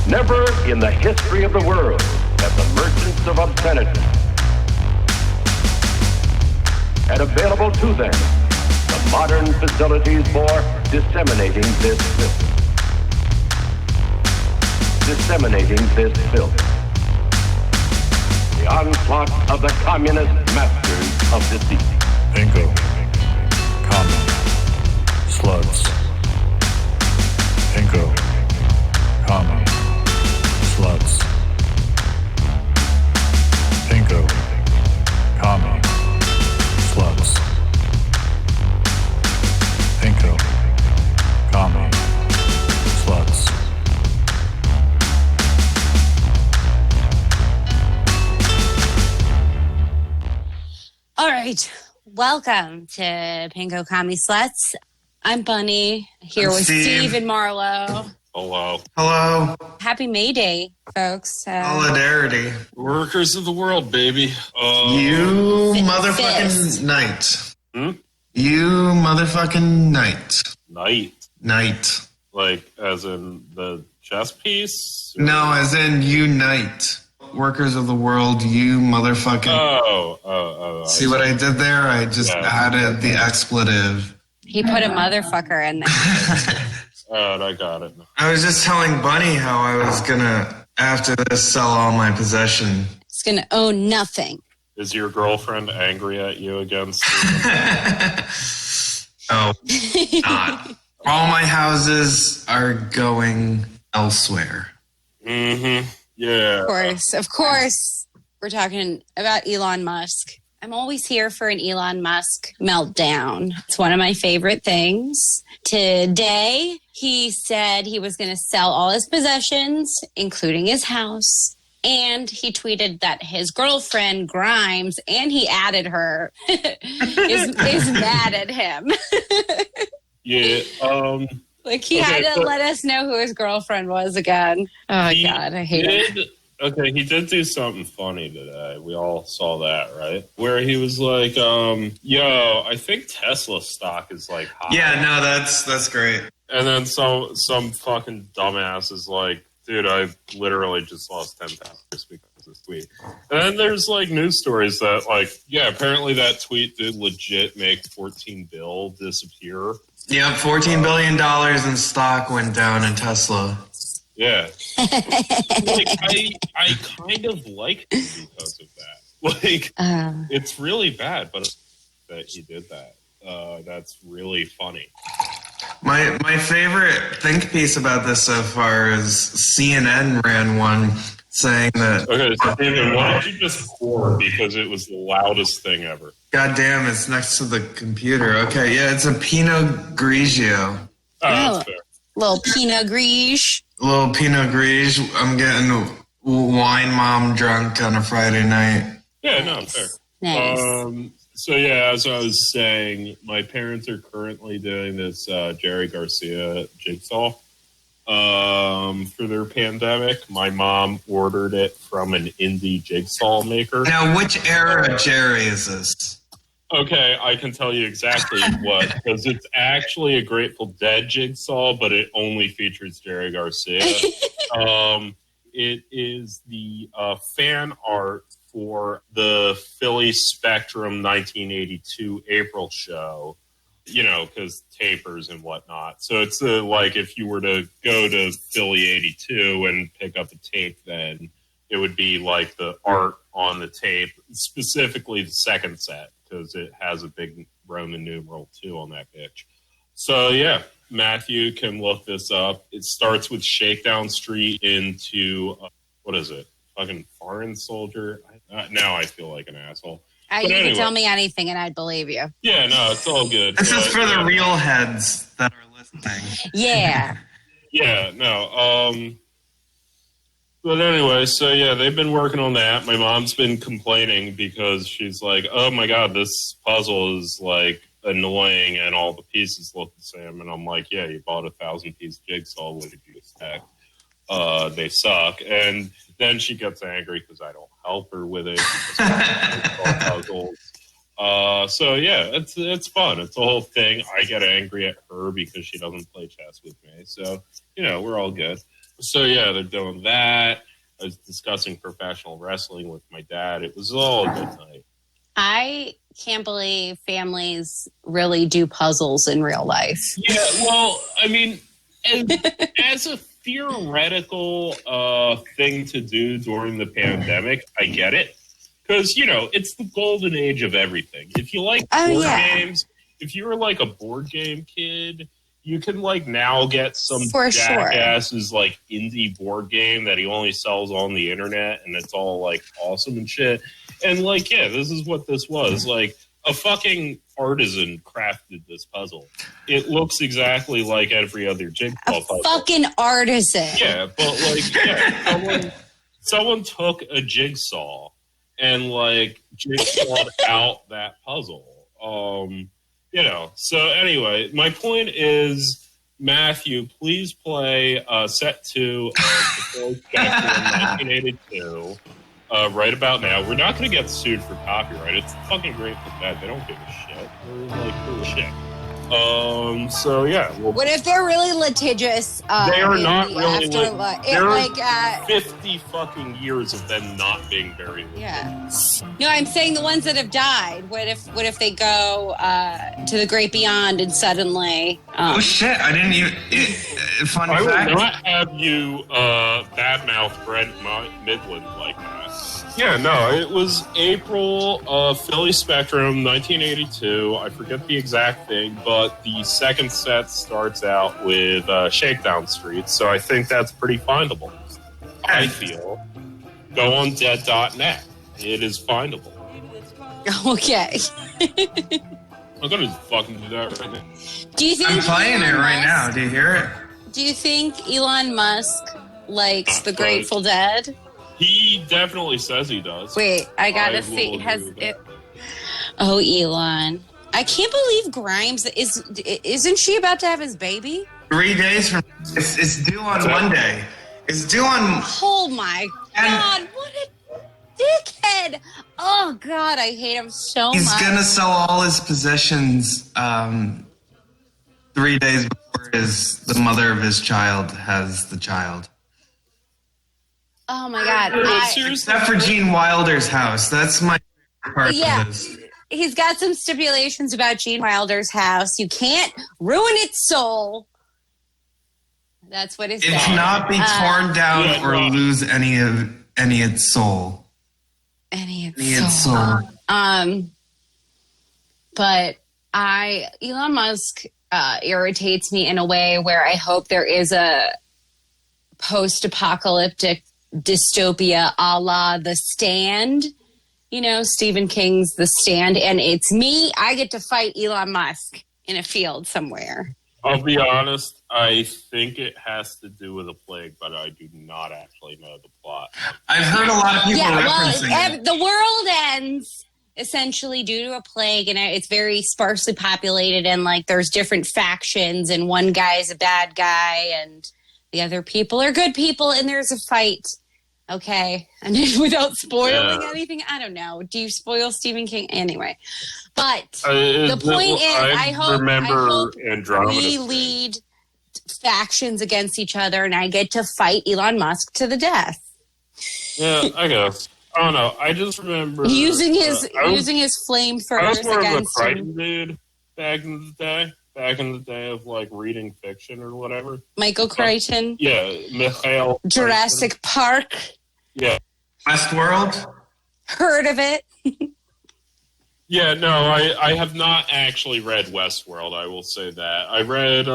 Never in the history of the world have the merchants of obscenity had available to them the modern facilities for disseminating this filth. Disseminating this filth. The onslaught of the communist masters of deceit. Pinko, Commie, Slutz. Pinko, Commie, Slutz. Pinko, Commie, Slutz. Pinko, Commie, Slutz. All right, welcome to Pinko, Commie, Slutz. I'm Bunny, here with Steve and Marlowe. Hello. Hello. Happy May Day, folks. Solidarity. Workers of the world, baby. You motherfucking knight. You motherfucking knight. Night? Like, as in the chess piece? Or? No, as in unite. Workers of the world, you motherfucking... Oh. See what I did there? I just added the expletive. He put a motherfucker in there. I got it. I was just telling Bunny how I was gonna, after this, sell all my possession. He's gonna own nothing. Is your girlfriend angry at you against? Oh, not. All my houses are going elsewhere. Mm-hmm. Yeah. Of course. We're talking about Elon Musk. I'm always here for an Elon Musk meltdown. It's one of my favorite things. Today, he said he was going to sell all his possessions, including his house. And he tweeted that his girlfriend, Grimes, and he added her, is mad at him. Yeah. Like, he had to let us know who his girlfriend was again. Oh, God, I hate it. Okay, he did do something funny today. We all saw that, right? Where he was like, yo, I think Tesla stock is like high. Yeah, no, that's great. And then some fucking dumbass is like, dude, I literally just lost 10,000 because of this tweet. And then there's like news stories that like, yeah, apparently that tweet did legit make 14 bill disappear. Yep, $14 billion in stock went down in Tesla. Yeah. Like, I kind of like him because of that. Like, it's really bad, but that he did that. That's really funny. My favorite think piece about this so far is CNN ran one saying that... Okay, so David, why did you just pour? Because it was the loudest thing ever. God damn, it's next to the computer. Okay, yeah, it's a Pinot Grigio. Oh, that's fair. Little Pinot Grigio. Little Pinot Grigio. I'm getting wine mom drunk on a Friday night. Yeah, no, fair. Nice. So yeah, as I was saying, my parents are currently doing this Jerry Garcia Jigsaw for their pandemic. My mom ordered it from an indie jigsaw maker. Now, which era of Jerry is this? Okay, I can tell you exactly what, because it's actually a Grateful Dead jigsaw, but it only features Jerry Garcia. It is the fan art for the Philly Spectrum 1982 April show, you know, because tapers and whatnot. So it's like if you were to go to Philly 82 and pick up a tape, then it would be like the art on the tape, specifically the second set, because it has a big Roman numeral 2 on that bitch. So, yeah, Matthew can look this up. It starts with Shakedown Street into, what is it? Fucking Foreign Soldier? Now I feel like an asshole. You can tell me anything and I'd believe you. Yeah, no, it's all good. This is for the real heads that are listening. Yeah. Yeah, no. But anyway, so yeah, they've been working on that. My mom's been complaining because she's like, oh my God, this puzzle is like annoying and all the pieces look the same. And I'm like, yeah, you bought 1,000-piece jigsaw. What did you expect? They suck. And then she gets angry because I don't help her with it. Puzzles. So yeah, it's fun. It's a whole thing. I get angry at her because she doesn't play chess with me. So, you know, we're all good. So yeah, they're doing that. I was discussing professional wrestling with my dad. It was all a good night. I can't believe families really do puzzles in real life. Yeah, well, I mean, as a theoretical thing to do during the pandemic, I get it. Because, it's the golden age of everything. If you like board games, if you were like a board game kid, you can now get some jackass's indie board game that he only sells on the internet, and it's all awesome and shit. And this is what this was. A fucking artisan crafted this puzzle. It looks exactly like every other jigsaw puzzle. Fucking artisan. Yeah, but someone took a jigsaw and jigsawed out that puzzle. So anyway, my point is, Matthew, please play set 2 of the Philly Spectrum 1982 right about now. We're not going to get sued for copyright. It's fucking Grateful Dead. They don't give a shit. We're cool as shit. So yeah. What if they're really litigious? They are not really. There are 50 fucking years of them not being very litigious. Yeah. No, I'm saying the ones that have died. What if they go to the great beyond and suddenly? Oh shit! I didn't even. Fun fact. I will not have you badmouth Brent Midland like that. Yeah, no, it was April of Philly Spectrum, 1982. I forget the exact thing, but the second set starts out with Shakedown Street, so I think that's pretty findable. I feel. Go on dead.net. It is findable. Okay. I'm going to fucking do that right now. Do you think I'm playing it right now. Do you hear it? Do you think Elon Musk likes the Grateful Dead? He definitely says he does. Wait, I gotta see. Has it? Oh, Elon! I can't believe Grimes isn't she about to have his baby? 3 days from it's due on Monday. It's due on. Oh my God! What a dickhead! Oh God, I hate him so much. He's gonna sell all his possessions 3 days before the mother of his child has the child. Oh my God! Except for Gene Wilder's house. That's my favorite part of this. He's got some stipulations about Gene Wilder's house. You can't ruin its soul. That's what it's. It cannot be torn down or lose any of its soul. Any of its soul. But Elon Musk irritates me in a way where I hope there is a post-apocalyptic dystopia a la The Stand, Stephen King's The Stand, and it's me. I get to fight Elon Musk in a field somewhere. I'll be honest, I think it has to do with a plague, but I do not actually know the plot. I've heard a lot of people referencing it. The world ends essentially due to a plague, and it's very sparsely populated, and there's different factions, and one guy's a bad guy, and the other people are good people, and there's a fight. Okay. And without spoiling anything, I don't know. Do you spoil Stephen King? Anyway. But the point is, I hope we lead factions against each other, and I get to fight Elon Musk to the death. Yeah, I guess. I don't know. I just remember using his flamethrowers I was more against of a Crichton dude back in the day. Back in the day of reading fiction or whatever. Michael Crichton. Yeah, Mikhail. Jurassic Park. Yeah. Westworld. Heard of it. Yeah, no, I have not actually read Westworld, I will say that. I read,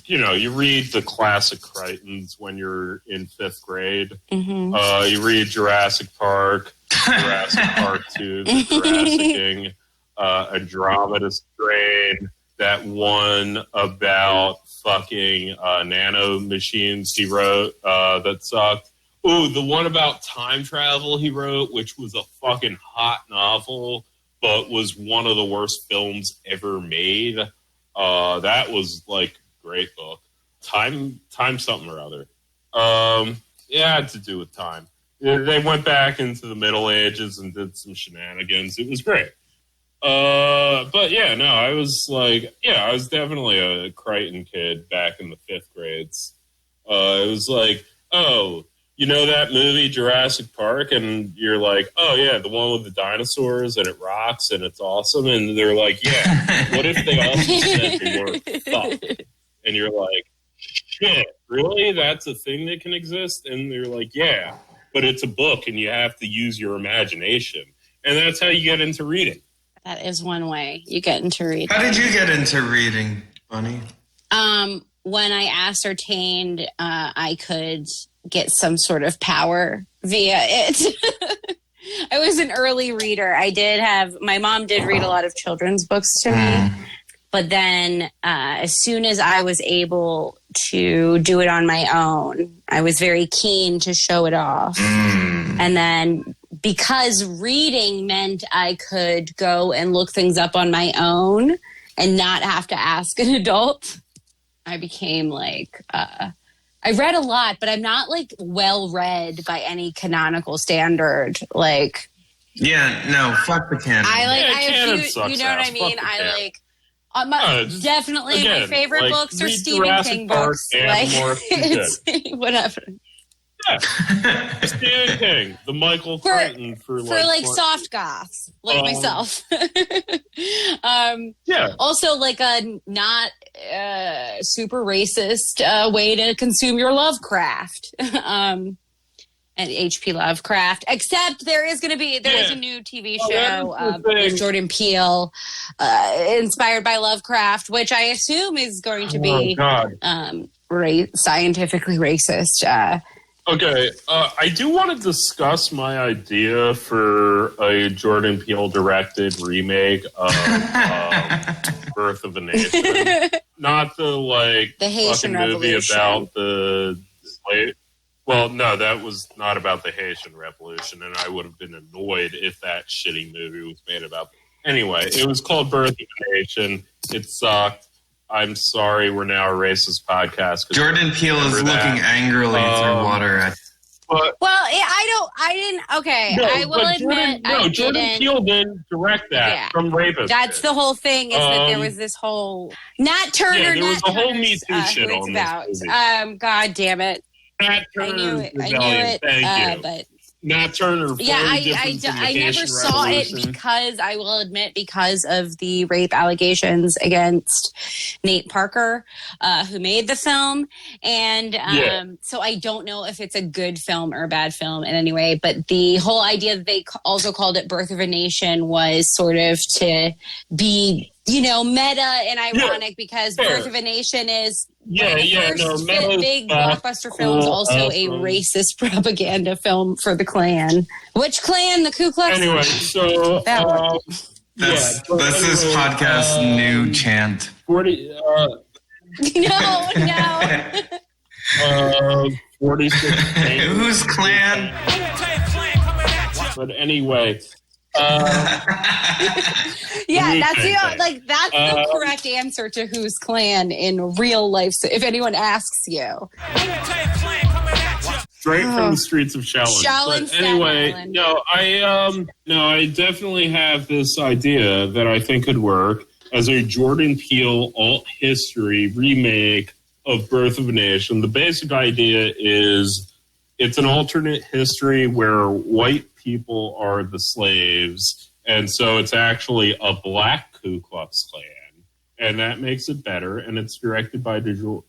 you read the classic Crichtons when you're in 5th grade. Mm-hmm. You read Jurassic Park, Jurassic Park 2, The Jurassicing, Andromeda Strain, that one about fucking nano machines he wrote that sucked. Ooh, the one about time travel he wrote, which was a fucking hot novel, but was one of the worst films ever made. That was great book. Time something or other. It had to do with time. They went back into the Middle Ages and did some shenanigans. It was great. But yeah, no, I was I was definitely a Crichton kid back in the 5th grades. It was like, oh, you know that movie Jurassic Park? And you're like, oh, yeah, the one with the dinosaurs and it rocks and it's awesome. And they're like, yeah, what if they also said they weren't fucked? And you're like, shit, really? That's a thing that can exist? And they're like, yeah, but it's a book and you have to use your imagination. And that's how you get into reading. That is one way you get into reading. How did you get into reading, Bunny? When I ascertained I could get some sort of power via it. I was an early reader. My mom did read a lot of children's books to me. But then as soon as I was able to do it on my own, I was very keen to show it off. And then because reading meant I could go and look things up on my own and not have to ask an adult, I became like, I read a lot, but I'm not like well read by any canonical standard. Like, yeah, no, fuck the canon. Canon sucks you know what I ass. mean? Fuck the canon. Definitely again, my favorite like, books are read Stephen Jurassic King Park books. and Like, Morph is it's whatever. Yeah. Stephen King, the Michael Crichton for soft goths like myself. Yeah. Also, like a not super racist way to consume your Lovecraft. And H.P. Lovecraft, except there is a new TV show with Jordan Peele inspired by Lovecraft, which I assume is going to be scientifically racist. Okay, I do want to discuss my idea for a Jordan Peele directed remake of Birth of a Nation. Not the Haitian fucking movie Revolution. about the slave. Well, no, that was not about the Haitian Revolution, and I would have been annoyed if that shitty movie was made about. Anyway, it was called Birth of a Nation. It sucked. I'm sorry, we're now a racist podcast. Jordan Peele is looking angrily through water at. I will admit, Jordan Peele didn't direct that from Rapist. That's the whole thing. Is that there was this whole Nat Turner. Yeah, there was a whole Turner's, Me Too shit on this movie. God damn it! Nat I knew Turner's it. Rebellion. Thank you. But Nat Turner. I never saw it because I will admit because of the rape allegations against Nate Parker, who made the film, and so I don't know if it's a good film or a bad film in any way. But the whole idea that they also called it Birth of a Nation was sort of to be, meta and ironic because Birth of a Nation is big blockbuster film is also a racist propaganda film for the Klan. Which Klan? The Ku Klux? Anyway, so that's this podcast's new chant. 40. No. 46. Whose Klan? But anyway. That's the correct answer to whose Klan in real life. So if anyone asks you, straight from the streets of Shaolin. But anyway, I definitely have this idea that I think could work as a Jordan Peele alt history remake of Birth of a Nation. The basic idea is it's an alternate history where white people are the slaves, and so it's actually a black Ku Klux Klan, and that makes it better, and it's directed by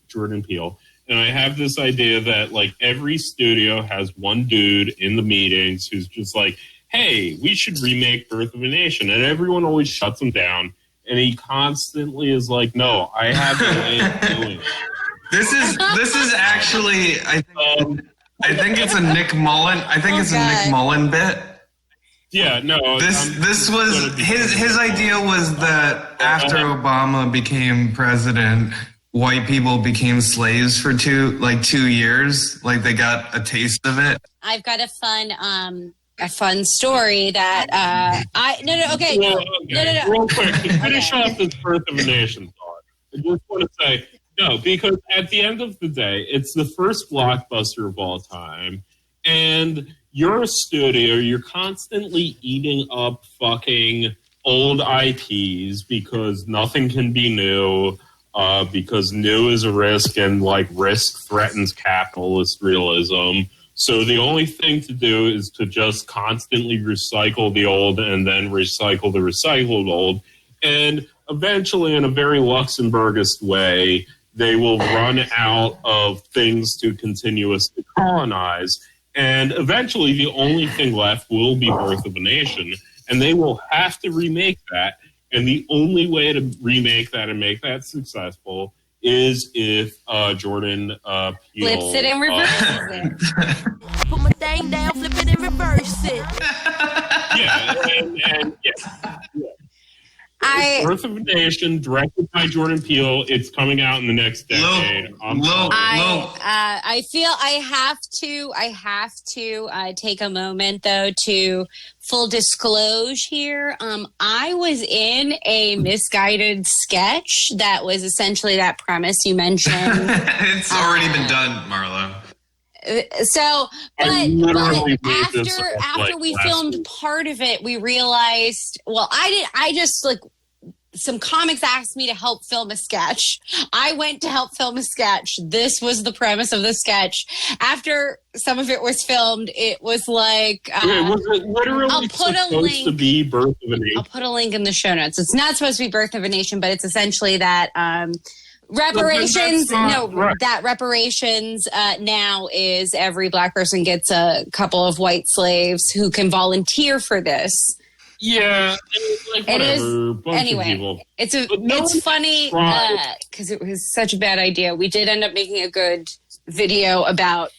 Jordan Peele. And I have this idea that, like, every studio has one dude in the meetings who's just like, hey, we should remake Birth of a Nation, and everyone always shuts him down, and he constantly is like, no, I have a way of doing it. This is actually, I think it's a Nick Mullen. I think it's a Nick Mullen bit. Yeah, no. This was his idea was that after Obama became president, white people became slaves for 2 years. Like they got a taste of it. I've got a fun story that Real quick, to finish off this Birth of a Nation thought, I just want to say no, because at the end of the day, it's the first blockbuster of all time, and you're a studio, you're constantly eating up fucking old IPs because nothing can be new. because new is a risk, and like risk threatens capitalist realism. So the only thing to do is to just constantly recycle the old and then recycle the recycled old. And eventually, in a very Luxembourgist way, they will run out of things to continuously colonize. And eventually, the only thing left will be Birth of a Nation. And they will have to remake that. And the only way to remake that and make that successful is if Jordan Peele flips it and reverses it. Put my thing down, flip it and reverse it. Birth of a Nation, directed by Jordan Peele. It's coming out in the next decade. I feel I have to take a moment though to full disclose here. I was in a misguided sketch that was essentially that premise you mentioned. It's already been done, Marlowe. So, but after we filmed week. part of it, we realized, I just like, some comics asked me to help film a sketch. I went to help film a sketch. This was the premise of the sketch. After some of it was filmed, it was like... was it literally supposed to be Birth of a Nation? I'll put a link in the show notes. It's not supposed to be Birth of a Nation, but it's essentially that... reparations, that reparations now is every black person gets a couple of white slaves who can volunteer for this. Yeah, like it is. Anyway, it's funny because it was such a bad idea. We did end up making a good video about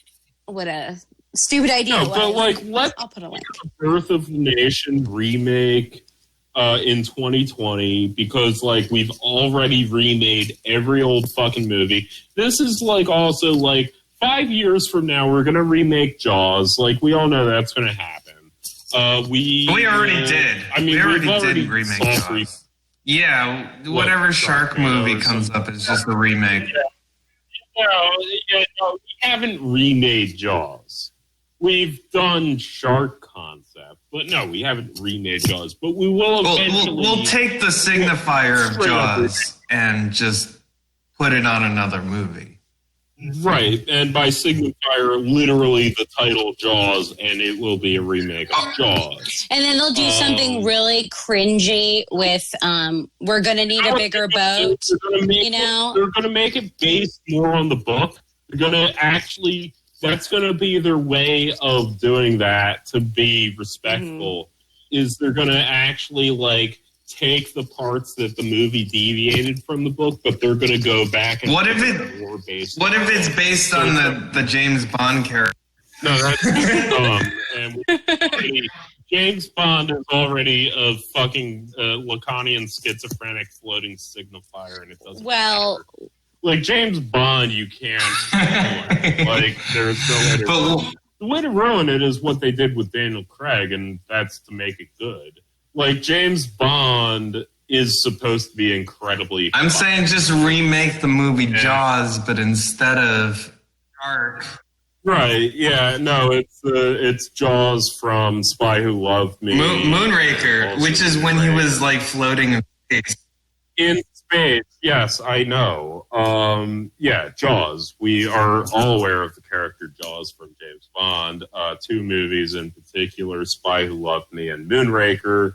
what a stupid idea it was. But like, I'll put a link. Birth of the Nation remake in 2020 because like we've already remade every old fucking movie. This is like also like 5 years from now we're gonna remake Jaws. Like we all know that's gonna happen. We already did. I mean, we already did remake Jaws. Yeah, whatever shark movie comes up is just a remake. No, we haven't remade Jaws. We've done shark concept, but no, we haven't remade Jaws. But we will eventually. We'll take the signifier of Jaws and just put it on another movie. Right, and by signifier, literally the title Jaws, and it will be a remake of Jaws. And then they'll do something really cringy with, we're going to need a bigger boat, They're going to make it based more on the book. They're going to actually, that's going to be their way of doing that to be respectful, is they're going to actually, like, take the parts that the movie deviated from the book, but they're going to go back and what if it's based on the James Bond character? No, that's dumb. And James Bond is already a fucking Lacanian schizophrenic floating signifier, and it doesn't matter. Like James Bond, you can't like there's no way to the way to ruin it is what they did with Daniel Craig, and that's to make it good. Like, James Bond is supposed to be incredibly... I'm saying just remake the movie Jaws, but instead of shark. Right, yeah, no, it's Jaws from Spy Who Loved Me. Moonraker, which is when he was, like, floating in space. In space, yes, I know. Jaws. We are all aware of the character Jaws from James Bond. 2 movies in particular, Spy Who Loved Me and Moonraker.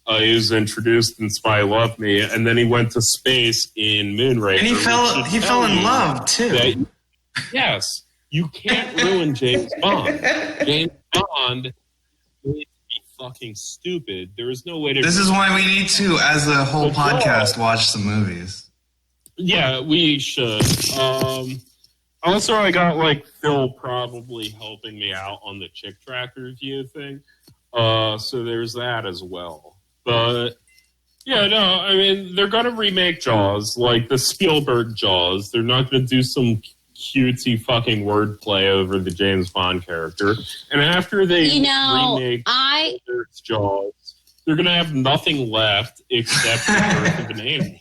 He was introduced in Spy Who Loved Me, and then he went to space in Moonraker. And he fell in love, too. Yes, you can't ruin James Bond. James Bond is fucking stupid. There is no way to... This is why we need to, as a whole podcast, watch the movies. Yeah, we should. Also, I got, like, Phil probably helping me out on the Chick Track review thing. So there's that as well. But, yeah, no, I mean, they're going to remake Jaws, like the Spielberg Jaws. They're not going to do some cutesy fucking wordplay over the James Bond character. And after they remake Jaws, they're going to have nothing left except Birth of a Nation.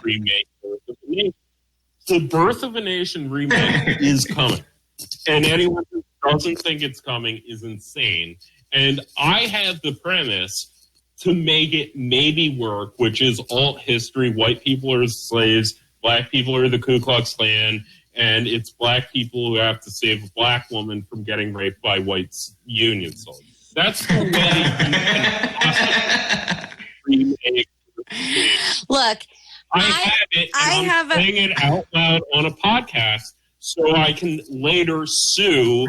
Remake Birth of a Nation. The Birth of a Nation remake is coming. And anyone who doesn't think it's coming is insane. And I have the premise to make it maybe work, which is alt history. White people are slaves. Black people are the Ku Klux Klan. And it's black people who have to save a black woman from getting raped by white union soldiers. That's the way you can remake. Look, I have it, and I'm saying it out loud on a podcast so I can later sue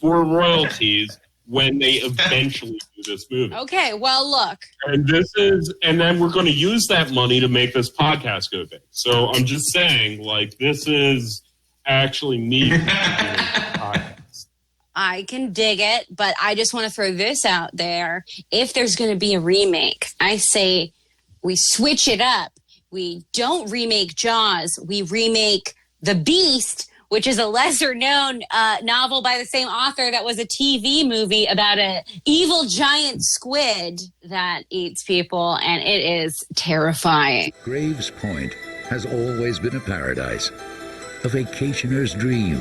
for royalties when they eventually do this movie. Okay, well, look. And then we're going to use that money to make this podcast go big. So I'm just saying, like, this is actually me. I can dig it, but I just want to throw this out there. If there's going to be a remake, I say we switch it up. We don't remake Jaws. We remake The Beast, which is a lesser-known novel by the same author that was a TV movie about an evil giant squid that eats people, and it is terrifying. Graves Point has always been a paradise, a vacationer's dream.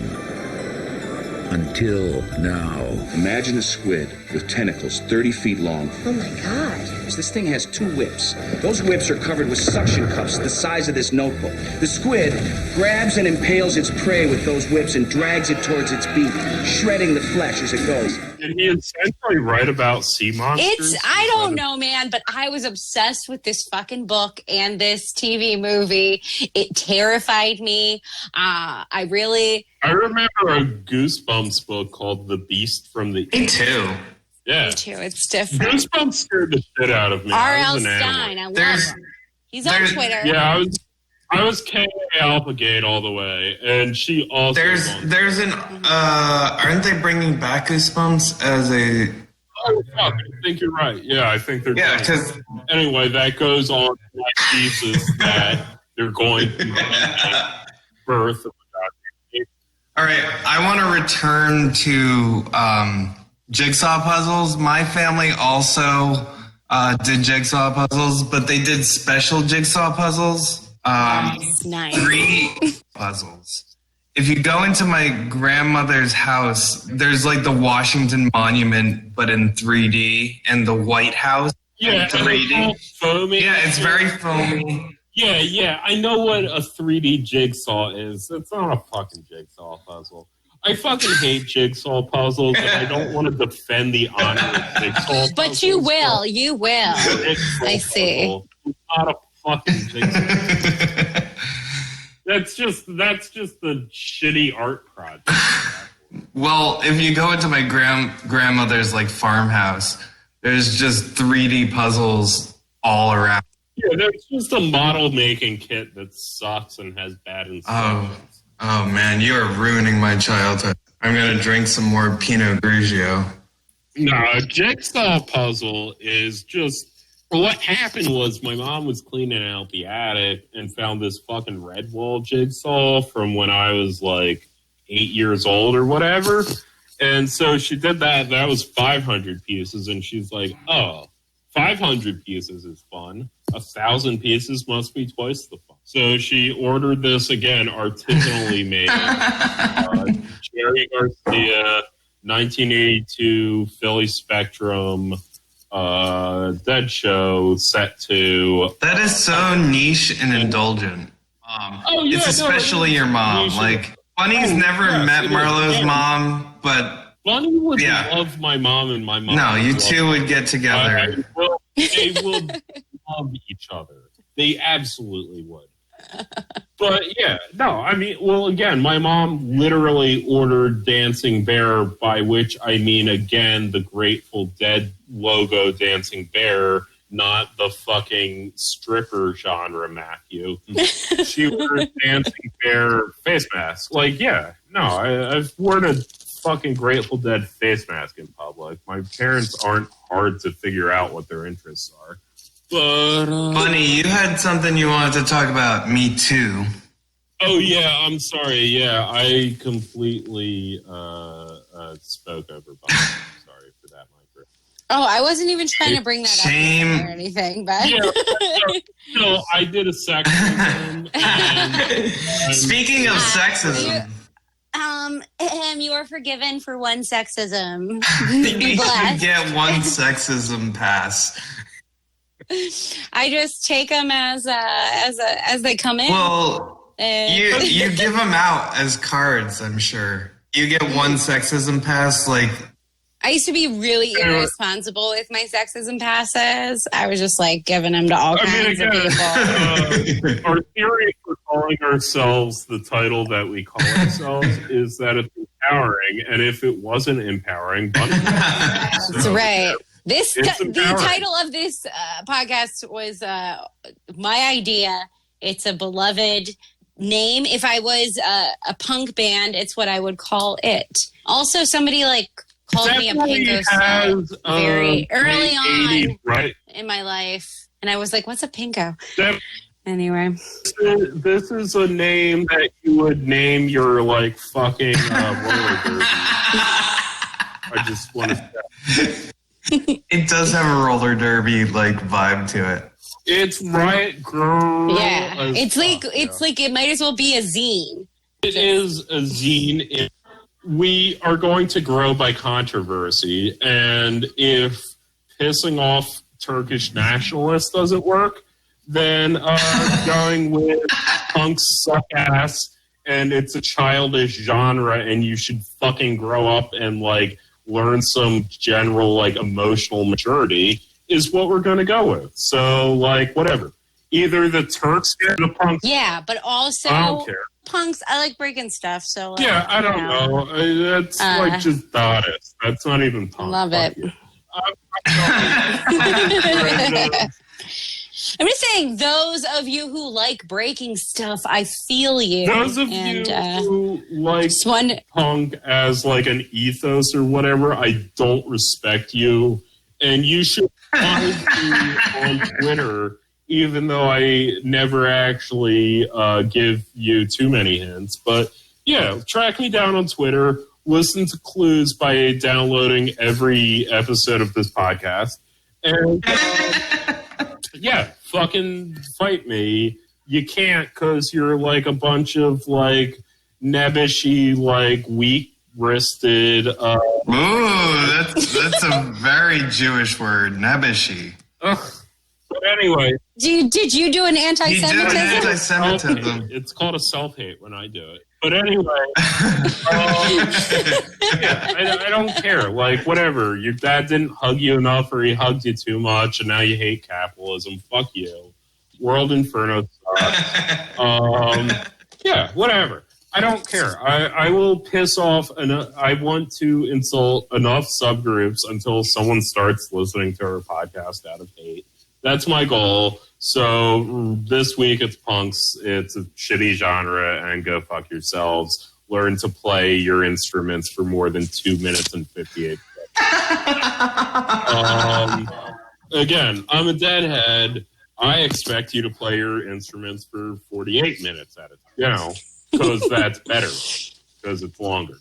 Until now. Imagine a squid with tentacles 30 feet long. Oh my God. This thing has 2 whips. Those whips are covered with suction cups the size of this notebook. The squid grabs and impales its prey with those whips and drags it towards its beak, shredding the flesh as it goes. Did he essentially write about sea monsters? I don't know, man, but I was obsessed with this fucking book and this TV movie. It terrified me. I remember a Goosebumps book called The Beast from the... Me too. Yeah. Me too. It's different. Goosebumps scared the shit out of me. R.L. Stein. I love him. He's on Twitter. Yeah, I was K.A. Alpagate all the way, and she also... There's an... aren't they bringing back Goosebumps as a... Oh, fuck, I think you're right. Yeah, I think they're... Yeah, because... Anyway, that goes on to my thesis that they're going to birth of All right, I want to return to jigsaw puzzles. My family also did jigsaw puzzles, but they did special jigsaw puzzles. Nice. 3D puzzles. If you go into my grandmother's house, there's like the Washington Monument, but in 3D, and the White House in 3D. Foamy. Yeah, it's very foamy. Yeah, I know what a 3D jigsaw is. It's not a fucking jigsaw puzzle. I fucking hate jigsaw puzzles, and I don't want to defend the honor of jigsaw puzzles. But you will. I see. It's not a fucking jigsaw. That's just the shitty art project. Well, if you go into my grandmother's like farmhouse, there's just 3D puzzles all around. Yeah, there's just a model making kit that sucks and has bad instructions. Oh man, you are ruining my childhood. I'm gonna drink some more Pinot Grigio. No, a jigsaw puzzle is just... Well, what happened was my mom was cleaning out the attic and found this fucking red wall jigsaw from when I was like 8 years old or whatever. And so she did that. That was 500 pieces. And she's like, oh, 500 pieces is fun. 1,000 pieces must be twice the fun. So she ordered this again, artisanally made. Jerry Garcia, 1982 Philly Spectrum. Dead Show set to... That is so niche and indulgent. It's especially your mom. Like, Bunny's never met Marlowe's mom, but... Bunny would love my mom, and my mom... No, you two would get together. They will love each other. They absolutely would. But yeah, no, I mean, well, again, my mom literally ordered Dancing Bear, by which I mean, again, the Grateful Dead logo Dancing Bear, not the fucking stripper genre, Matthew. She ordered Dancing Bear face mask. Like, yeah, no, I've worn a fucking Grateful Dead face mask in public. My parents aren't hard to figure out what their interests are. But, Bunny, you had something you wanted to talk about. Me too. Oh, yeah, I'm sorry. Yeah, I completely spoke over Bunny. Sorry for that, Mike. Oh, I wasn't even trying to bring that up or anything, but... Yeah, no, I did a sexism. Speaking of sexism... You are forgiven for one sexism. You get one sexism pass. I just take them as they come in. Well, you give them out as cards, I'm sure. You get one sexism pass, like... I used to be really irresponsible with my sexism passes. I was just like giving them to all kinds of people. Our theory for calling ourselves the title that we call ourselves is that it's empowering, and if it wasn't empowering, that's right. The title of this podcast was my idea. It's a beloved name. If I was a punk band, it's what I would call it. Also, somebody called me a Pinko slut very early on in my life. And I was like, what's a Pinko? Anyway. This is a name that you would name your, fucking roller derby. I just want to say. It does have a roller derby, vibe to it. It's Riot Girl. Yeah. It's like it might as well be a zine. It is a zine. We are going to grow by controversy, and if pissing off Turkish nationalists doesn't work, then going with punks suck ass, and it's a childish genre, and you should fucking grow up and learn some general emotional maturity is what we're going to go with. So whatever. Either the Turks get the punks. Yeah, but also I don't care. Punks, I like breaking stuff, so yeah, I don't know. That's just goddess. That's not even punk. Love it. I'm just saying, those of you who like breaking stuff, I feel you. Those of you who like punk as an ethos or whatever, I don't respect you, and you should find me on Twitter. Even though I never actually give you too many hints. But, yeah, track me down on Twitter. Listen to Clues by downloading every episode of this podcast. And, yeah, fucking fight me. You can't because you're a bunch of, nebbishy, weak-wristed... Ooh, that's a very Jewish word, nebbishy. Ugh. But anyway... Did you do an anti-Semitism? He did an anti-Semitism. Okay. It's called a self-hate when I do it. But anyway... I don't care. Whatever. Your dad didn't hug you enough or he hugged you too much and now you hate capitalism. Fuck you. World Inferno sucks. Yeah, whatever. I don't care. I will piss off I want to insult enough subgroups until someone starts listening to our podcast out of hate. That's my goal. So this week it's punks. It's a shitty genre, and go fuck yourselves. Learn to play your instruments for more than 2 minutes and 58 seconds. Again, I'm a deadhead. I expect you to play your instruments for 48 minutes at a time. Because that's better. Because it's longer.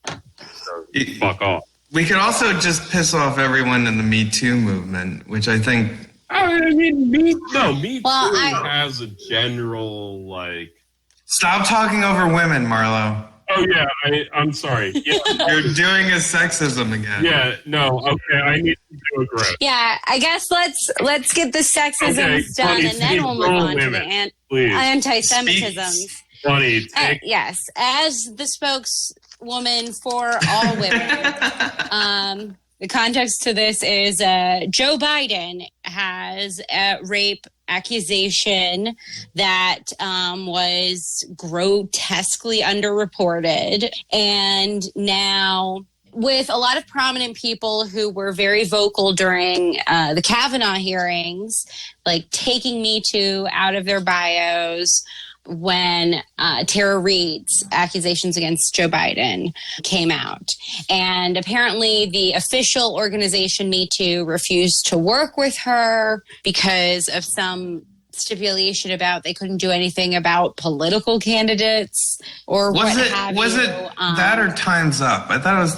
So fuck off. We could also just piss off everyone in the Me Too movement, which I think... Me Too has a general, Stop talking over women, Marlowe. Oh, yeah, I'm sorry. Yeah. You're doing a sexism again. Yeah, no, okay, I need to do a grip. Yeah, I guess let's get the sexisms done, and then we'll move on to the anti-Semitisms. Funny, yes, as the spokeswoman for all women, the context to this is Joe Biden has a rape accusation that was grotesquely underreported. And now, with a lot of prominent people who were very vocal during the Kavanaugh hearings, taking Me Too out of their bios, when Tara Reid's accusations against Joe Biden came out. And apparently the official organization Me Too refused to work with her because of some stipulation about they couldn't do anything about political candidates or what have you. Was it that or Time's Up? I thought it was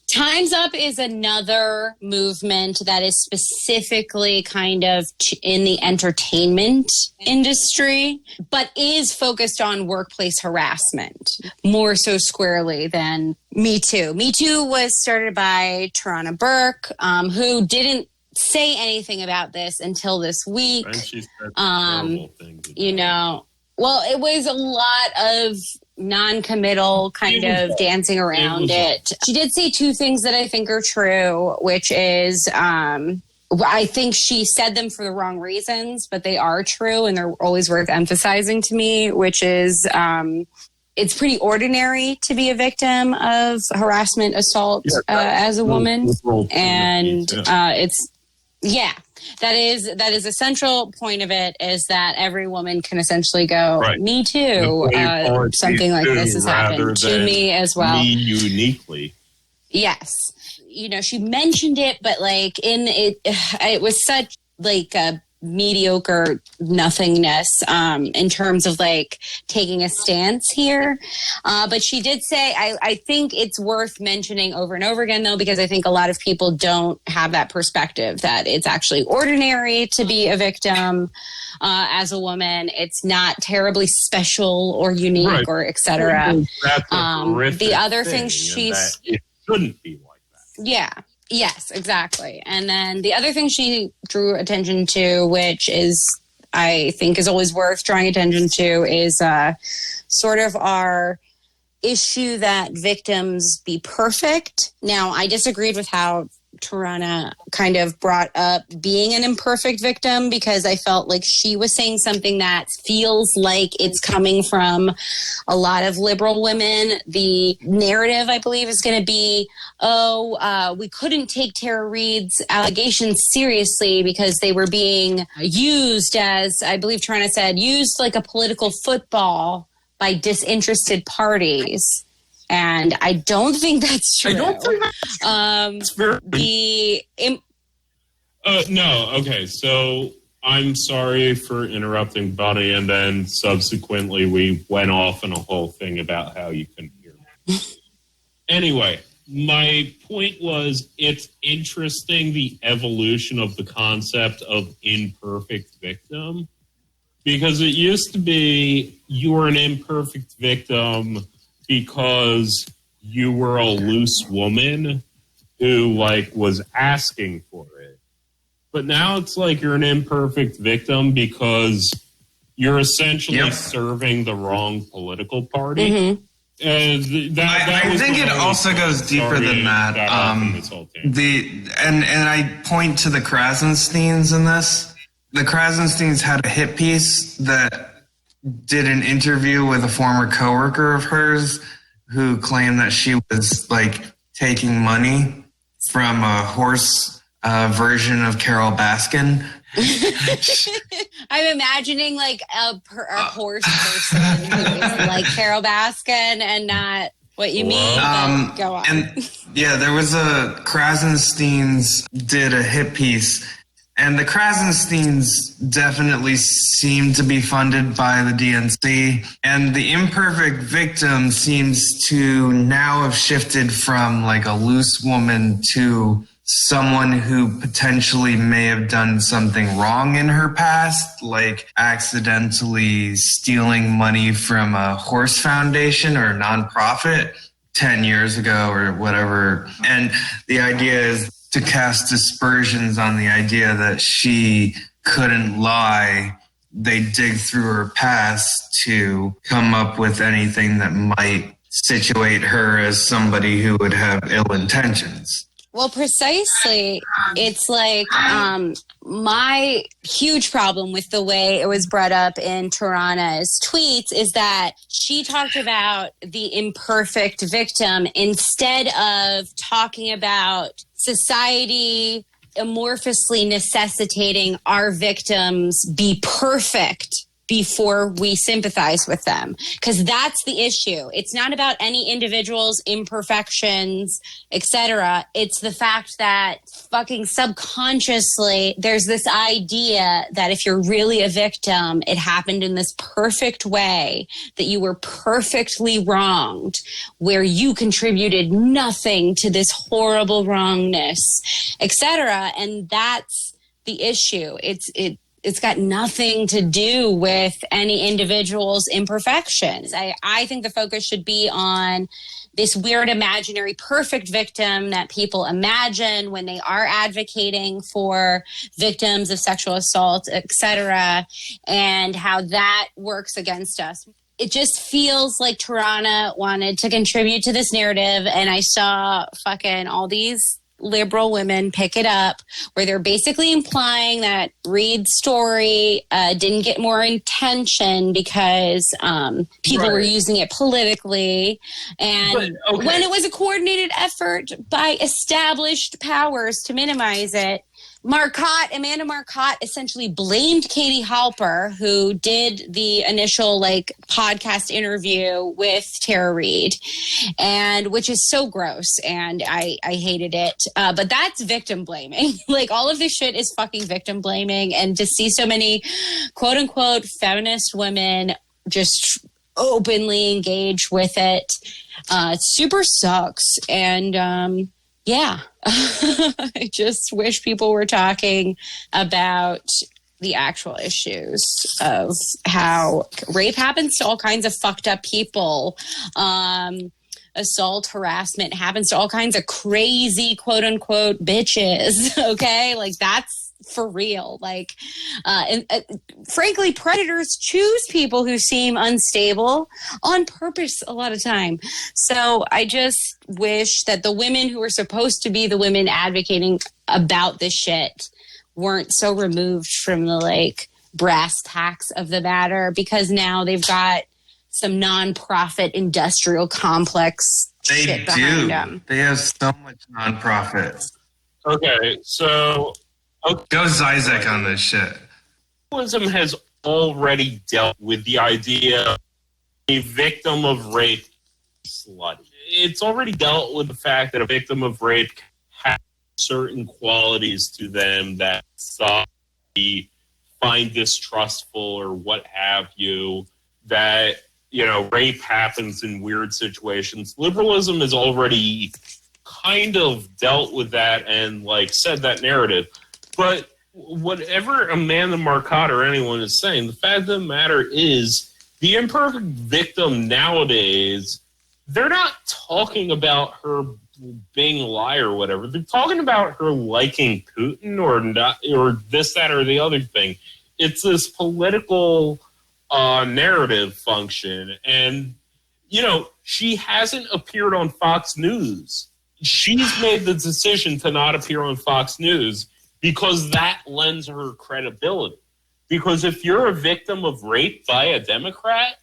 Time's Up is another movement that is specifically kind of in the entertainment industry, but is focused on workplace harassment more so squarely than Me Too. Me Too was started by Tarana Burke, who didn't say anything about this until this week. And she said terrible things. You know, well, it was a lot of non-committal kind of dancing around it. She did say two things that I think are true, which is I think she said them for the wrong reasons, but they are true and they're always worth emphasizing to me, which is it's pretty ordinary to be a victim of harassment, assault as a woman. And that is a central point of it, is that every woman can essentially go, me too. Something like this has happened to me as well. Me uniquely. Yes. You know, she mentioned it, but like it was such like a mediocre nothingness in terms of like taking a stance here. But she did say, I think it's worth mentioning over and over again, though, because I think a lot of people don't have that perspective that it's actually ordinary to be a victim as a woman. It's not terribly special or unique or et cetera. The other thing it shouldn't be like that. Yeah. Yes, exactly. And then the other thing she drew attention to, which is, I think, is always worth drawing attention to, is sort of our issue that victims be perfect. Now, I disagreed with how Tarana kind of brought up being an imperfect victim, because I felt like she was saying something that feels like it's coming from a lot of liberal women. The narrative, I believe, is going to be, we couldn't take Tara Reid's allegations seriously because they were being used as, I believe Tarana said, used like a political football by disinterested parties. And I don't think that's true. I don't think that's very... No, okay. So I'm sorry for interrupting Bunny, and then subsequently we went off on a whole thing about how you couldn't hear me. Anyway, my point was, it's interesting the evolution of the concept of imperfect victim, because it used to be you were an imperfect victim because you were a loose woman who was asking for it. But now it's like you're an imperfect victim because you're essentially serving the wrong political party. Mm-hmm. I think it also goes deeper than that. And I point to the Krasensteins in this. The Krasensteins had a hit piece that did an interview with a former coworker of hers who claimed that she was taking money from a horse version of Carol Baskin. I'm imagining a horse person who is like Carol Baskin and not what you mean. Go on. And yeah, there was Krasensteins did a hit piece. And the Krasensteins definitely seem to be funded by the DNC. And the imperfect victim seems to now have shifted from a loose woman to someone who potentially may have done something wrong in her past, like accidentally stealing money from a horse foundation or a nonprofit 10 years ago or whatever. And the idea is to cast aspersions on the idea that she couldn't lie. They dig through her past to come up with anything that might situate her as somebody who would have ill intentions. Well, precisely. It's my huge problem with the way it was brought up in Tarana's tweets is that she talked about the imperfect victim instead of talking about society amorphously necessitating our victims be perfect before we sympathize with them. Because that's the issue. It's not about any individual's imperfections, etc. It's the fact that fucking subconsciously there's this idea that if you're really a victim, it happened in this perfect way, that you were perfectly wronged, where you contributed nothing to this horrible wrongness, etc. And that's the issue. It's got nothing to do with any individual's imperfections. I think the focus should be on this weird imaginary perfect victim that people imagine when they are advocating for victims of sexual assault, etc., and how that works against us. It just feels like Tirana wanted to contribute to this narrative, and I saw fucking all these liberal women pick it up, where they're basically implying that Reed's story didn't get more attention because people were using it politically, and when it was a coordinated effort by established powers to minimize it. Amanda Marcotte essentially blamed Katie Halper, who did the initial podcast interview with Tara Reid, and which is so gross, and I hated it. But that's victim blaming. All of this shit is fucking victim blaming, and to see so many quote unquote feminist women just openly engage with it, it super sucks. And yeah, I just wish people were talking about the actual issues of how rape happens to all kinds of fucked up people. Assault, harassment happens to all kinds of crazy, quote unquote, bitches. Okay. That's for real. Frankly, predators choose people who seem unstable on purpose a lot of time. So I just wish that the women who are supposed to be the women advocating about this shit weren't so removed from the brass tacks of the matter, because now they've got some nonprofit industrial complex shit behind them. They have so much nonprofit. Okay, so go Zizek on this shit. Capitalism has already dealt with the idea of a victim of rape slutty. It's already dealt with the fact that a victim of rape has certain qualities to them that we find distrustful or what have you, that rape happens in weird situations. Liberalism has already kind of dealt with that and said that narrative. But whatever Amanda Marcotte or anyone is saying, the fact of the matter is the imperfect victim nowadays, they're not talking about her being a liar or whatever. They're talking about her liking Putin or not, or this, that, or the other thing. It's this political narrative function. And, she hasn't appeared on Fox News. She's made the decision to not appear on Fox News because that lends her credibility. Because if you're a victim of rape by a Democrat,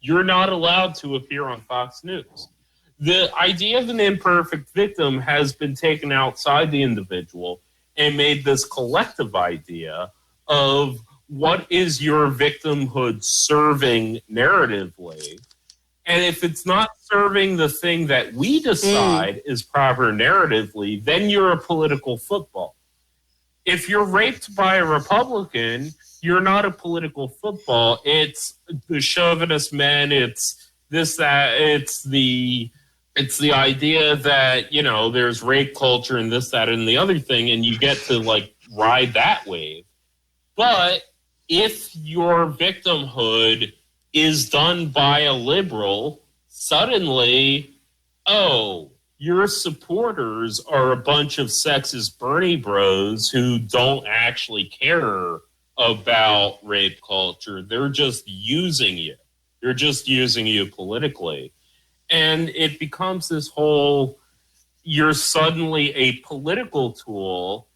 you're not allowed to appear on Fox News. The idea of an imperfect victim has been taken outside the individual and made this collective idea of what is your victimhood serving narratively. And if it's not serving the thing that we decide is proper narratively, then you're a political football. If you're raped by a Republican, you're not a political football. It's the chauvinist men. It's this, that. It's the idea that, there's rape culture and this, that, and the other thing, and you get to ride that wave. But if your victimhood is done by a liberal, suddenly, your supporters are a bunch of sexist Bernie bros who don't actually care about rape culture. They're just using you. They're just using you politically. And it becomes this whole, you're suddenly a political tool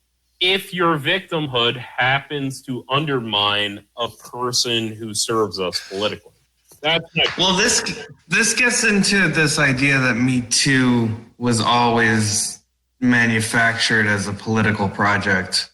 if your victimhood happens to undermine a person who serves us politically. Well, this gets into this idea that Me Too was always manufactured as a political project.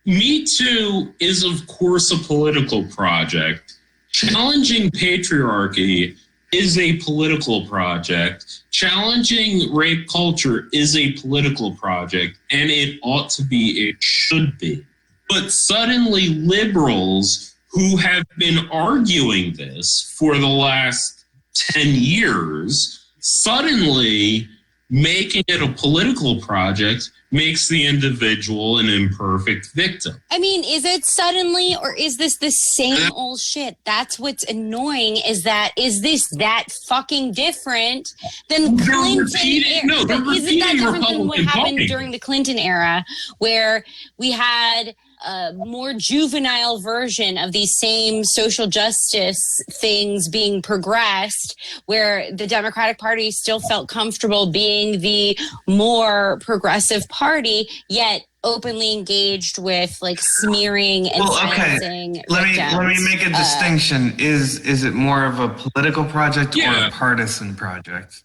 Me Too is, of course, a political project. Challenging patriarchy is a political project. Challenging rape culture is a political project, and it ought to be, it should be. But suddenly liberals who have been arguing this for the last 10 years suddenly making it a political project makes the individual an imperfect victim. I mean, is it suddenly, or is this the same old shit? That's what's annoying, is this that fucking different than Clinton? Isn't that different than what happened during the Clinton era, where we had a more juvenile version of these same social justice things being progressed, where the Democratic Party still felt comfortable being the more progressive party, yet openly engaged with like smearing and silencing Let me make a distinction. Is it more of a political project or a partisan project?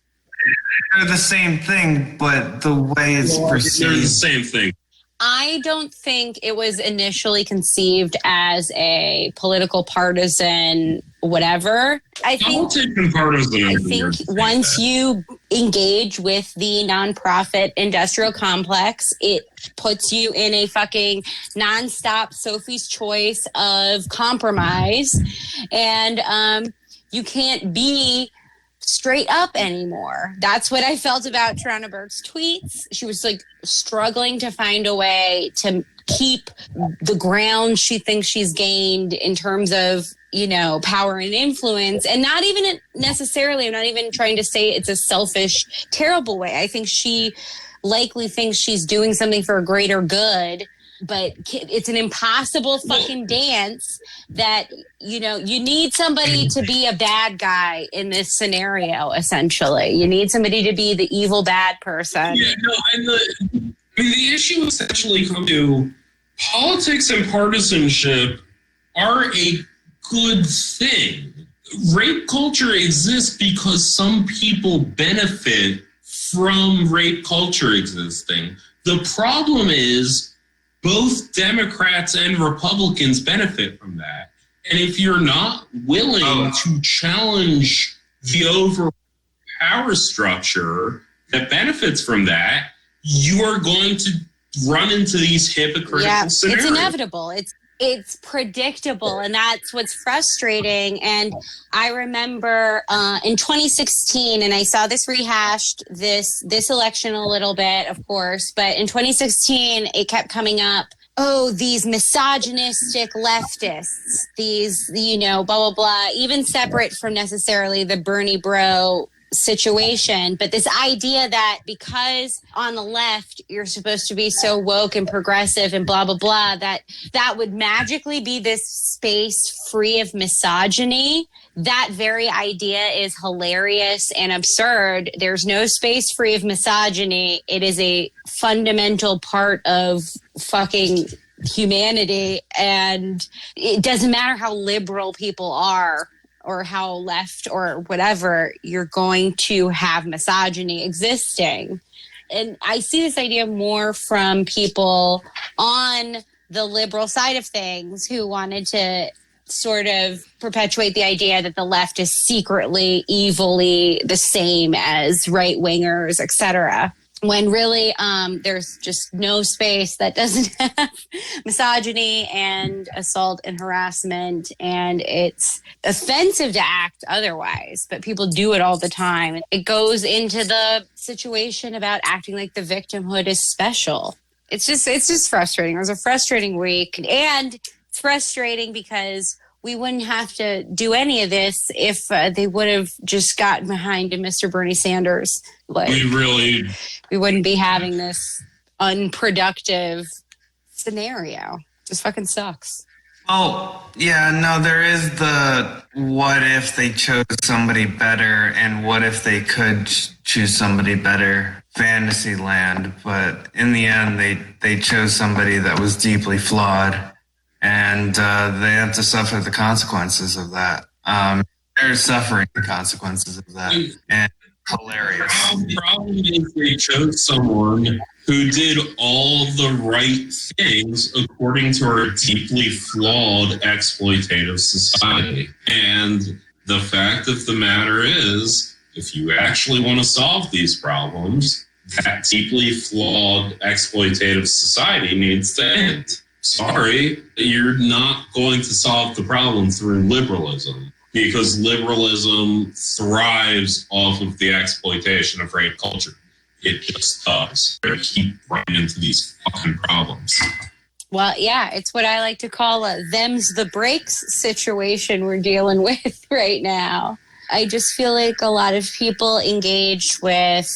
They're the same thing, but the way it's perceived. They're the same thing. I don't think it was initially conceived as a political partisan whatever. I think once you engage with the nonprofit industrial complex, it puts you in a fucking nonstop Sophie's choice of compromise, and you can't be straight up anymore. That's what I felt about Tarana Burke's tweets. She was like struggling to find a way to keep the ground she thinks she's gained in terms of, you know, power and influence, and not even necessarily, I'm not even trying to say it's a selfish, terrible way. I think she likely thinks she's doing something for a greater good, but it's an impossible fucking dance that, you know, you need somebody to be a bad guy in this scenario, essentially. You need somebody to be the evil bad person. Yeah, no, and the issue essentially comes to politics and partisanship are a good thing. Rape culture exists because some people benefit from rape culture existing. The problem is both Democrats and Republicans benefit from that. And if you're not willing to challenge the overall power structure that benefits from that, you are going to run into these hypocritical scenarios. It's inevitable. It's predictable, and that's what's frustrating. And I remember in 2016, and I saw this rehashed this election a little bit, of course, but in 2016, it kept coming up. Oh, these misogynistic leftists, these, you know, blah, blah, blah, even separate from necessarily the Bernie bro situation, but this idea that because on the left you're supposed to be so woke and progressive and blah blah blah, that would magically be this space free of misogyny. That very idea is hilarious and absurd. There's no space free of misogyny. It is a fundamental part of fucking humanity, and it doesn't matter how liberal people are or how left or whatever, you're going to have misogyny existing. And I see this idea more from people on the liberal side of things who wanted to sort of perpetuate the idea that the left is secretly, evilly the same as right-wingers, etc., when really there's just no space that doesn't have misogyny and assault and harassment, and it's offensive to act otherwise, but people do it all the time. It goes into the situation about acting like the victimhood is special. It's just frustrating. It was a frustrating week, and it's frustrating because we wouldn't have to do any of this if they would have just gotten behind Mr. Bernie Sanders. Like, we wouldn't be having this unproductive scenario. It just fucking sucks. Oh, yeah, no, there is the what if they chose somebody better and what if they could choose somebody better fantasy land. But in the end, they chose somebody that was deeply flawed, and they have to suffer the consequences of that. They're suffering the consequences of that. And hilarious. The problem is they chose someone who did all the right things according to our deeply flawed exploitative society. And the fact of the matter is, if you actually want to solve these problems, that deeply flawed exploitative society needs to end. Sorry, you're not going to solve the problem through liberalism, because liberalism thrives off of the exploitation of rape culture. It just does. They keep running into these fucking problems. Well, yeah, it's what I like to call a them's the breaks situation we're dealing with right now. I just feel like a lot of people engage with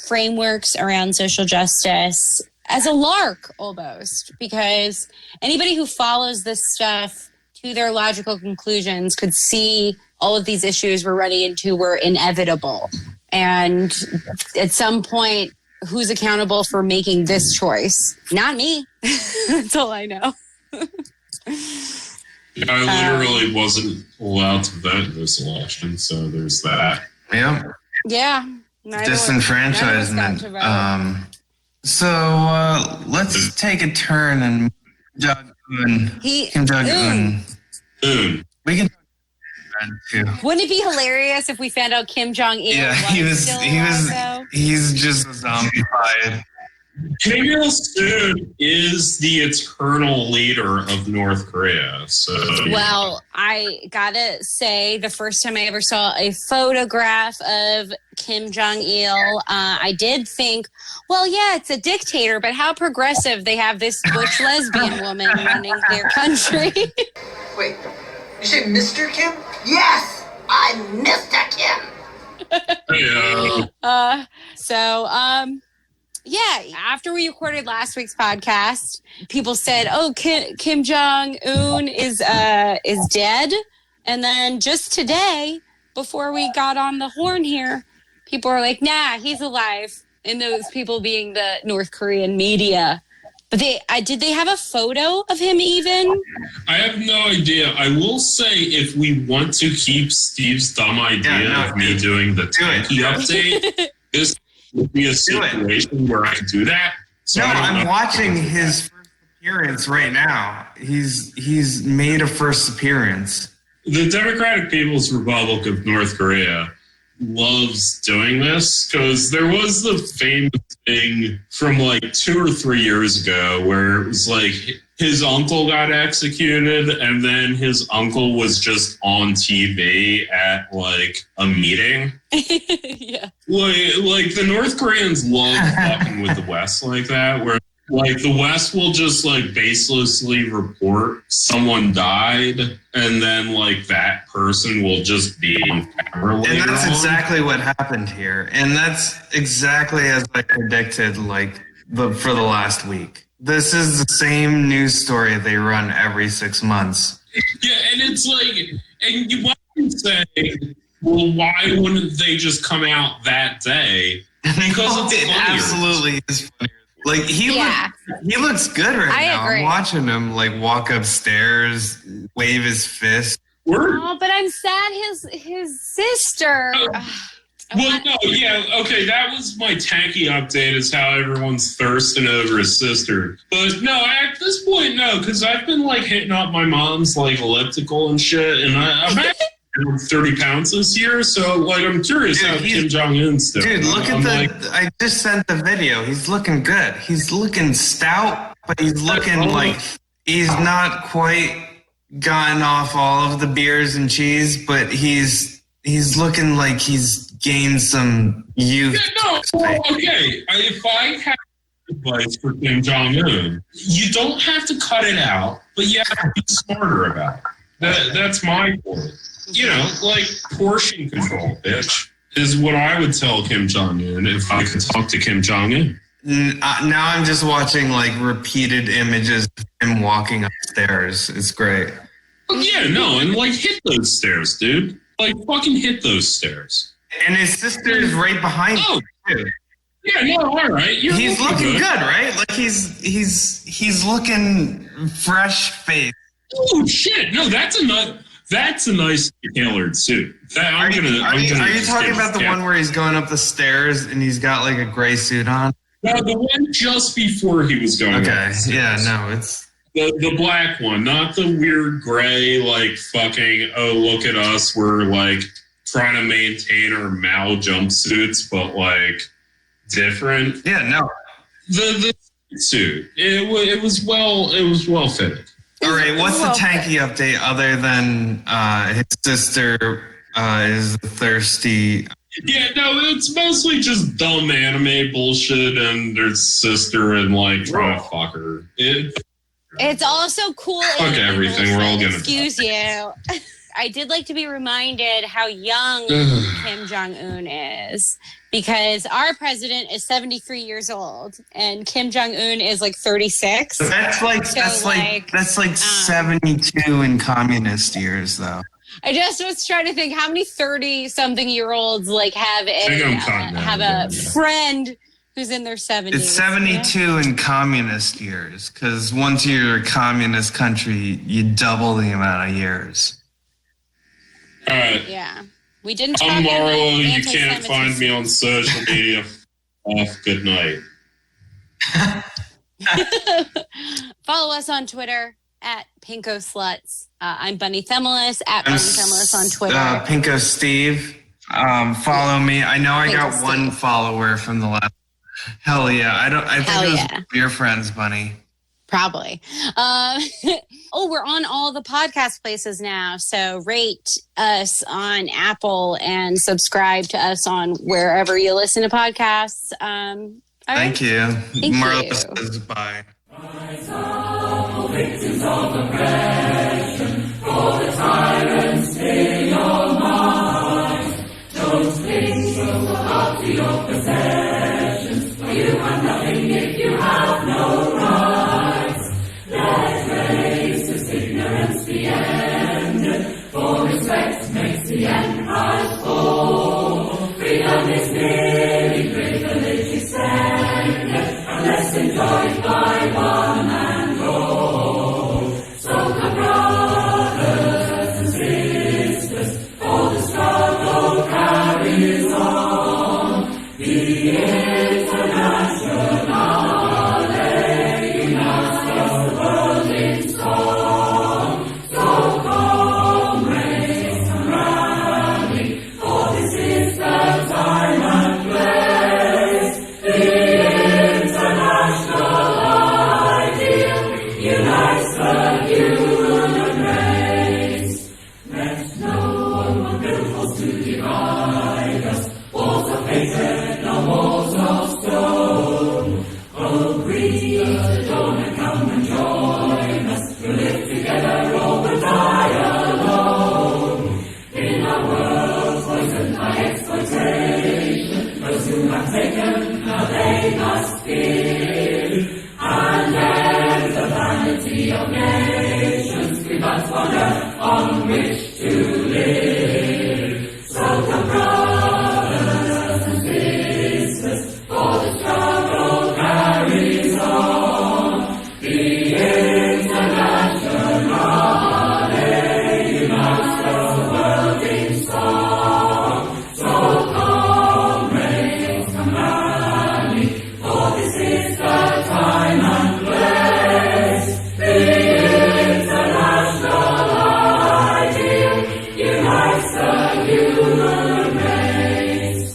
frameworks around social justice as a lark almost, because anybody who follows this stuff to their logical conclusions could see all of these issues we're running into were inevitable. And at some point, who's accountable for making this choice? Not me. That's all I know. I literally wasn't allowed to vote in this election, so there's that. Yeah. Yeah. Disenfranchisement. So let's take a turn and Kim Jong-un. We can talk about that too. Wouldn't it be hilarious if we found out Kim Jong-il he's just zombified. Kim Il-sung is the eternal leader of North Korea. So, well, I gotta say, the first time I ever saw a photograph of Kim Jong-il, I did think, well, yeah, it's a dictator, but how progressive they have this butch lesbian woman running their country. Wait, you say Mr. Kim? Yes, I'm Mr. Kim. Yeah, after we recorded last week's podcast, people said, "Oh, Kim Jong-un is dead," and then just today, before we got on the horn here, people were like, "Nah, he's alive." And those people being the North Korean media. But did they have a photo of him even? I have no idea. I will say, if we want to keep Steve's dumb idea of me doing the tanky update, this would be a situation where I do that. So I'm watching his first appearance right now. He's made a first appearance. The Democratic People's Republic of North Korea loves doing this, because there was the famous thing from like 2 or 3 years ago where it was like his uncle got executed, and then his uncle was just on TV at like a meeting. Yeah. Like the North Koreans love fucking with the West like that, where like the West will just like baselessly report someone died, and then like that person will just be on camera later And that's on. exactly what happened here. And that's exactly as I predicted for the last week. This is the same news story they run every 6 months. Yeah, and it's like, and you might say, well, why wouldn't they just come out that day? Because it's funnier. Absolutely is funnier. Like he looks good right now. Agree. I'm watching him like walk upstairs, wave his fist. Oh, but I'm sad his sister. Well, no, yeah, okay, that was my tanky update, is how everyone's thirsting over his sister. But no, at this point, no, because I've been like hitting up my mom's like elliptical and shit, and I'm actually 30 pounds this year, so like I'm curious how Kim Jong-un's doing. Dude, look at I just sent the video. He's looking good. He's looking stout, but he's looking like he's not quite gotten off all of the beers and cheese, but he's looking like he's gained some youth. Yeah, no, well, okay. If I have advice for Kim Jong-un, you don't have to cut it out, but you have to be smarter about it. That's my point. You know, like portion control, bitch, is what I would tell Kim Jong-un if I could talk to Kim Jong-un. Now I'm just watching like repeated images of him walking upstairs. It's great. Yeah, no, and like hit those stairs, dude. Like fucking hit those stairs. And his sister is right behind him too. Yeah, no, all right. He's looking good, right? Like he's looking fresh faced. Oh shit! No, that's a nice tailored suit. Are you talking about the one where he's going up the stairs and he's got like a gray suit on? No, the one just before he was going. Okay, yeah, no, it's the black one, not the weird gray like fucking. Oh, look at us, we're like trying to maintain our Mao jumpsuits, but like different. Yeah, no, the suit. It was well fitted. All right, what's the tanky update other than his sister is a thirsty Yeah, no, it's mostly just dumb anime bullshit and their sister and like trying to fuck her. It's also cool. Fuck everything. We're all gonna. Excuse you. I did like to be reminded how young Kim Jong-un is, because our president is 73 years old and Kim Jong-un is like 36. That's like 72 in communist years, though. I just was trying to think how many 30-something-year-olds like have a friend who's in their 70s. It's 72 in communist years, because once you're a communist country, you double the amount of years. All right. Yeah. We didn't I'm talk about Marlowe. You can't find me on social media. Good night. Follow us on Twitter at Pinko Slutz. I'm Bunny Themelis at Bunny Themelis on Twitter. Pinko Steve. Follow me. I know I Pinko got Steve. one follower from the last. Hell yeah. I think it was your friends, Bunny. Probably. We're on all the podcast places now. So rate us on Apple and subscribe to us on wherever you listen to podcasts. Thank you. Marlowe you. says bye. Victims of oppression, for the tyrants in your mind. Don't cling so hard to your possessions, for you have nothing if you have no rights. Let racist ignorance be ended, for respect makes the empires fall. Freedom is merely privilege extended, unless enjoyed by one and all. So come brothers and sisters, for the struggle carries on. The Internationale unites the world in song. So comrades, come rally, for this is the time and place. The international ideal unites the human race. Let no one build walls to divide us, walls of hatred, no walls of stone. Agree to dawn and come and join us. We'll live together or we'll die alone. In a world poisoned by exploitation, those who have taken, now they must give. And end the vanity of nations, we must one earth on which to live. So come brothers and sisters, for the struggle carries on. The Internationale unites the world in song. So comrades, come rally, for this is the time and place. The international ideal unites the human race.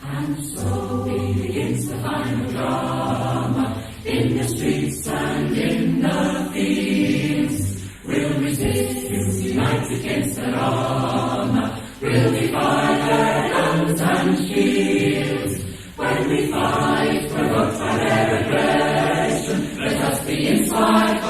And so begins the final drama, in the streets and in the fields. We'll resist, we'll unite against their armor, we'll divide their guns and shields. When we fight, provoked by their aggression, let us be inspired